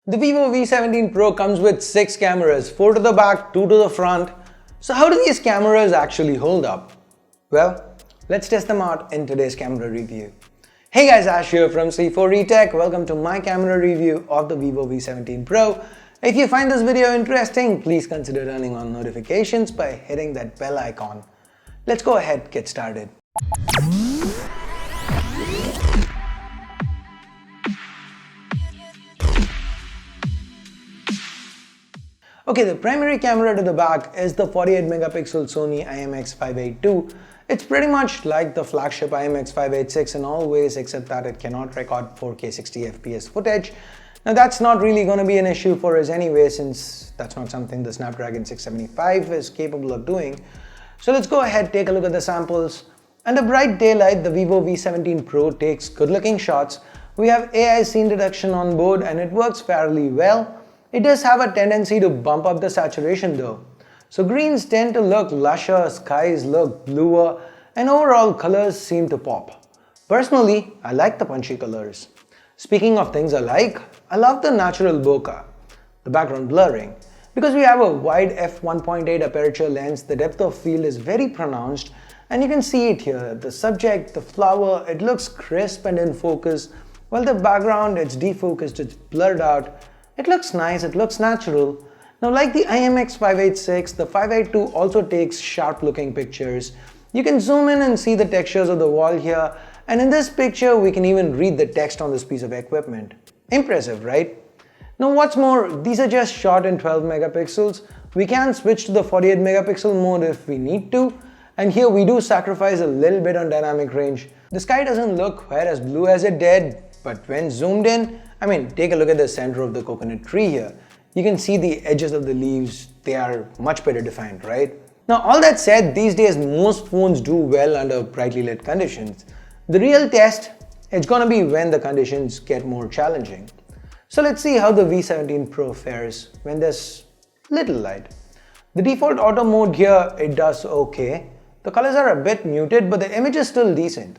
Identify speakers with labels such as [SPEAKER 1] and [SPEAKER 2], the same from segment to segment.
[SPEAKER 1] The Vivo V17 Pro comes with 6 cameras, 4 to the back, 2 to the front. So how do these cameras actually hold up? Well, let's test them out in today's camera review. Hey guys, Ash here from C4eTech. Welcome to my camera review of the Vivo V17 Pro. If you find this video interesting, please consider turning on notifications by hitting that bell icon. Let's go ahead, get started. Okay, the primary camera to the back is the 48 megapixel Sony IMX582. It's pretty much like the flagship IMX586 in all ways except that it cannot record 4K 60 FPS footage. Now that's not really going to be an issue for us anyway, since that's not something the Snapdragon 675 is capable of doing. So let's go ahead, take a look at the samples. Under bright daylight, the Vivo V17 Pro takes good looking shots. We have AI scene detection on board and it works fairly well. It does have a tendency to bump up the saturation though. So greens tend to look lusher, skies look bluer, and overall colors seem to pop. Personally, I like the punchy colors. Speaking of things I love the natural bokeh, the background blurring. Because we have a wide f1.8 aperture lens, the depth of field is very pronounced, and you can see it here. The subject, the flower, it looks crisp and in focus, while the background, it's defocused, it's blurred out. It looks nice, it looks natural. Now like the IMX586, the 582 also takes sharp looking pictures. You can zoom in and see the textures of the wall here, and in this picture we can even read the text on this piece of equipment. Impressive, right? Now what's more, these are just shot in 12 megapixels. We can switch to the 48 megapixel mode if we need to, and here we do sacrifice a little bit on dynamic range. The sky doesn't look quite as blue as it did, but when zoomed in, take a look at the center of the coconut tree here. You can see the edges of the leaves, they are much better defined, right? Now all that said, these days most phones do well under brightly lit conditions. The real test, it's gonna be when the conditions get more challenging. So let's see how the V17 Pro fares when there's little light. The default auto mode here, it does okay. The colors are a bit muted, but the image is still decent.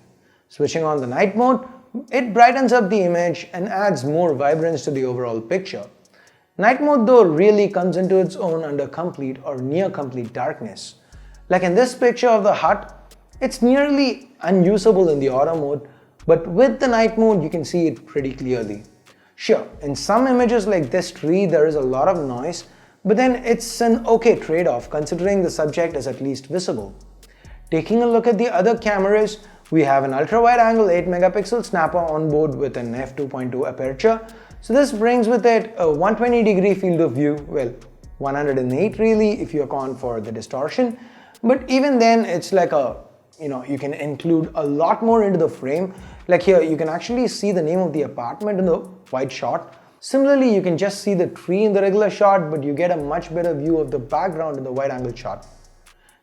[SPEAKER 1] Switching on the night mode, it brightens up the image and adds more vibrance to the overall picture. Night mode though really comes into its own under complete or near complete darkness. Like in this picture of the hut, it's nearly unusable in the auto mode, but with the night mode you can see it pretty clearly. Sure, in some images like this tree there is a lot of noise, but then it's an okay trade-off considering the subject is at least visible. Taking a look at the other cameras, we have an ultra-wide angle 8 megapixel snapper on board with an f2.2 aperture. So this brings with it a 120-degree field of view, well 108 really if you account for the distortion, but even then it's like you can include a lot more into the frame. Like here you can actually see the name of the apartment in the wide shot. Similarly, you can just see the tree in the regular shot, but you get a much better view of the background in the wide angle shot.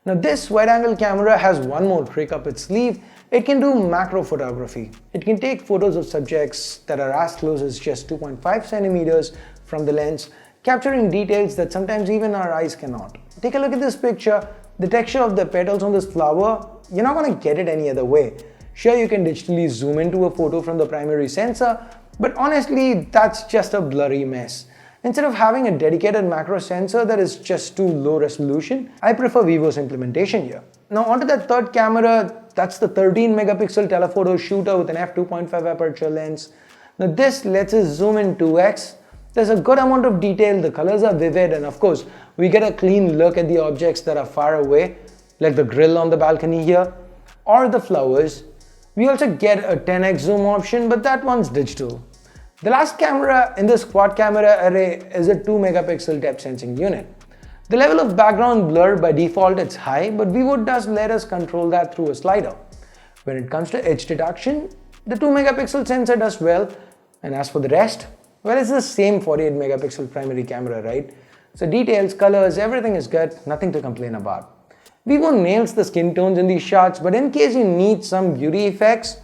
[SPEAKER 1] Now this wide angle camera has one more trick up its sleeve. It can do macro photography. It can take photos of subjects that are as close as just 2.5 centimeters from the lens, capturing details that sometimes even our eyes cannot. Take a look at this picture. The texture of the petals on this flower, you're not going to get it any other way. Sure, you can digitally zoom into a photo from the primary sensor, but honestly, that's just a blurry mess. Instead of having a dedicated macro sensor that is just too low resolution, I prefer Vivo's implementation here. Now onto that third camera, that's the 13 megapixel telephoto shooter with an f2.5 aperture lens. Now this lets us zoom in 2x. There's a good amount of detail, the colors are vivid, and of course, we get a clean look at the objects that are far away, like the grill on the balcony here, or the flowers. We also get a 10x zoom option, but that one's digital. The last camera in this quad camera array is a 2 megapixel depth sensing unit. The level of background blur by default it's high, but Vivo does let us control that through a slider. When it comes to edge detection, the 2 megapixel sensor does well, and as for the rest, well, it's the same 48 megapixel primary camera, right? So details, colors, everything is good, nothing to complain about. Vivo nails the skin tones in these shots, but in case you need some beauty effects,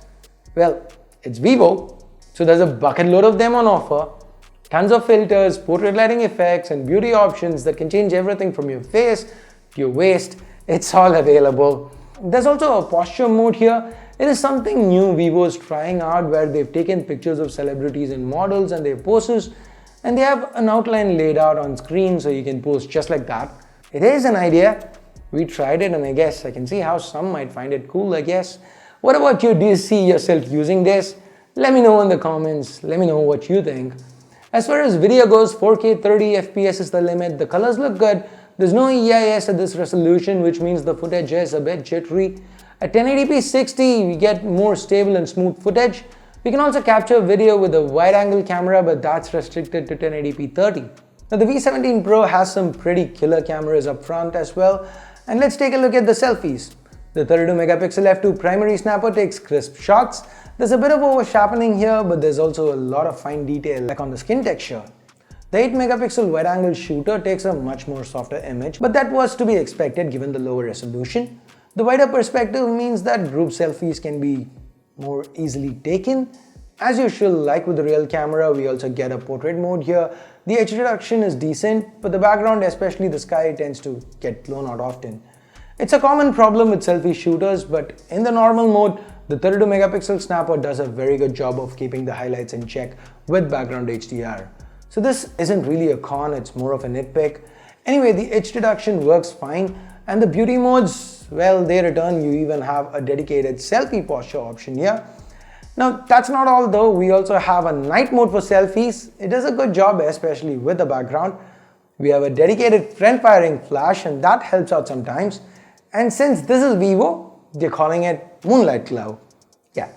[SPEAKER 1] well, it's Vivo. So there's a bucket load of them on offer. Tons of filters, portrait lighting effects, and beauty options that can change everything from your face to your waist. It's all available. There's also a posture mode here. It is something new Vivo is trying out where they've taken pictures of celebrities and models and their poses and they have an outline laid out on screen so you can post just like that. It is an idea. We tried it and I guess I can see how some might find it cool, I guess. What about you? Do you see yourself using this? Let me know in the comments. Let me know what you think. As far as video goes, 4K 30 FPS is the limit. The colors look good. There's no EIS at this resolution, which means the footage is a bit jittery. At 1080p 60, we get more stable and smooth footage. We can also capture video with a wide-angle camera, but that's restricted to 1080p 30. Now the V17 Pro has some pretty killer cameras up front as well. And let's take a look at the selfies. The 32 megapixel f2 primary snapper takes crisp shots. There's a bit of over-sharpening here, but there's also a lot of fine detail like on the skin texture. The 8 megapixel wide-angle shooter takes a much more softer image, but that was to be expected given the lower resolution. The wider perspective means that group selfies can be more easily taken. As usual, like with the real camera, we also get a portrait mode here. The edge reduction is decent, but the background, especially the sky, tends to get blown out often. It's a common problem with selfie shooters, but in the normal mode, the 32 megapixel snapper does a very good job of keeping the highlights in check with background HDR. So this isn't really a con, it's more of a nitpick. Anyway, the edge reduction works fine, and the beauty modes, well, they return. You even have a dedicated selfie posture option here. Now that's not all though, we also have a night mode for selfies. It does a good job, especially with the background. We have a dedicated front firing flash and that helps out sometimes. And since this is Vivo, they're calling it Moonlight Cloud. Yeah,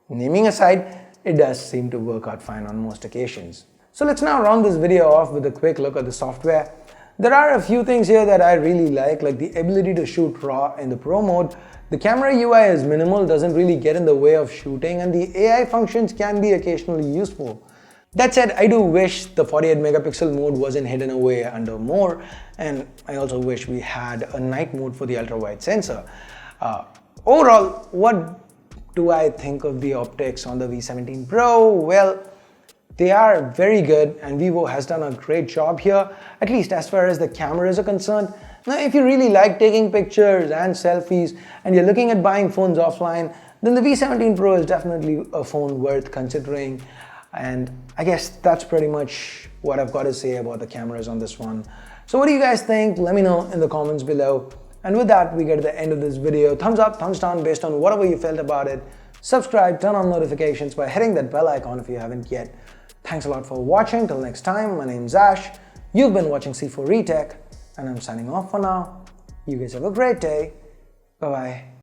[SPEAKER 1] naming aside, it does seem to work out fine on most occasions. So let's now round this video off with a quick look at the software. There are a few things here that I really like the ability to shoot RAW in the Pro mode. The camera UI is minimal, doesn't really get in the way of shooting, and the AI functions can be occasionally useful. That said, I do wish the 48 megapixel mode wasn't hidden away under more, and I also wish we had a night mode for the ultra-wide sensor. Overall, what do I think of the optics on the V17 Pro? Well, they are very good and Vivo has done a great job here, at least as far as the cameras are concerned. Now, if you really like taking pictures and selfies and you're looking at buying phones offline, then the V17 Pro is definitely a phone worth considering. And I guess that's pretty much what I've got to say about the cameras on this one. So what do you guys think? Let me know in the comments below. And with that, we get to the end of this video. Thumbs up, thumbs down based on whatever you felt about it. Subscribe, turn on notifications by hitting that bell icon if you haven't yet. Thanks a lot for watching. Till next time, my name's Ash. You've been watching C4 Retech, and I'm signing off for now. You guys have a great day. Bye-bye.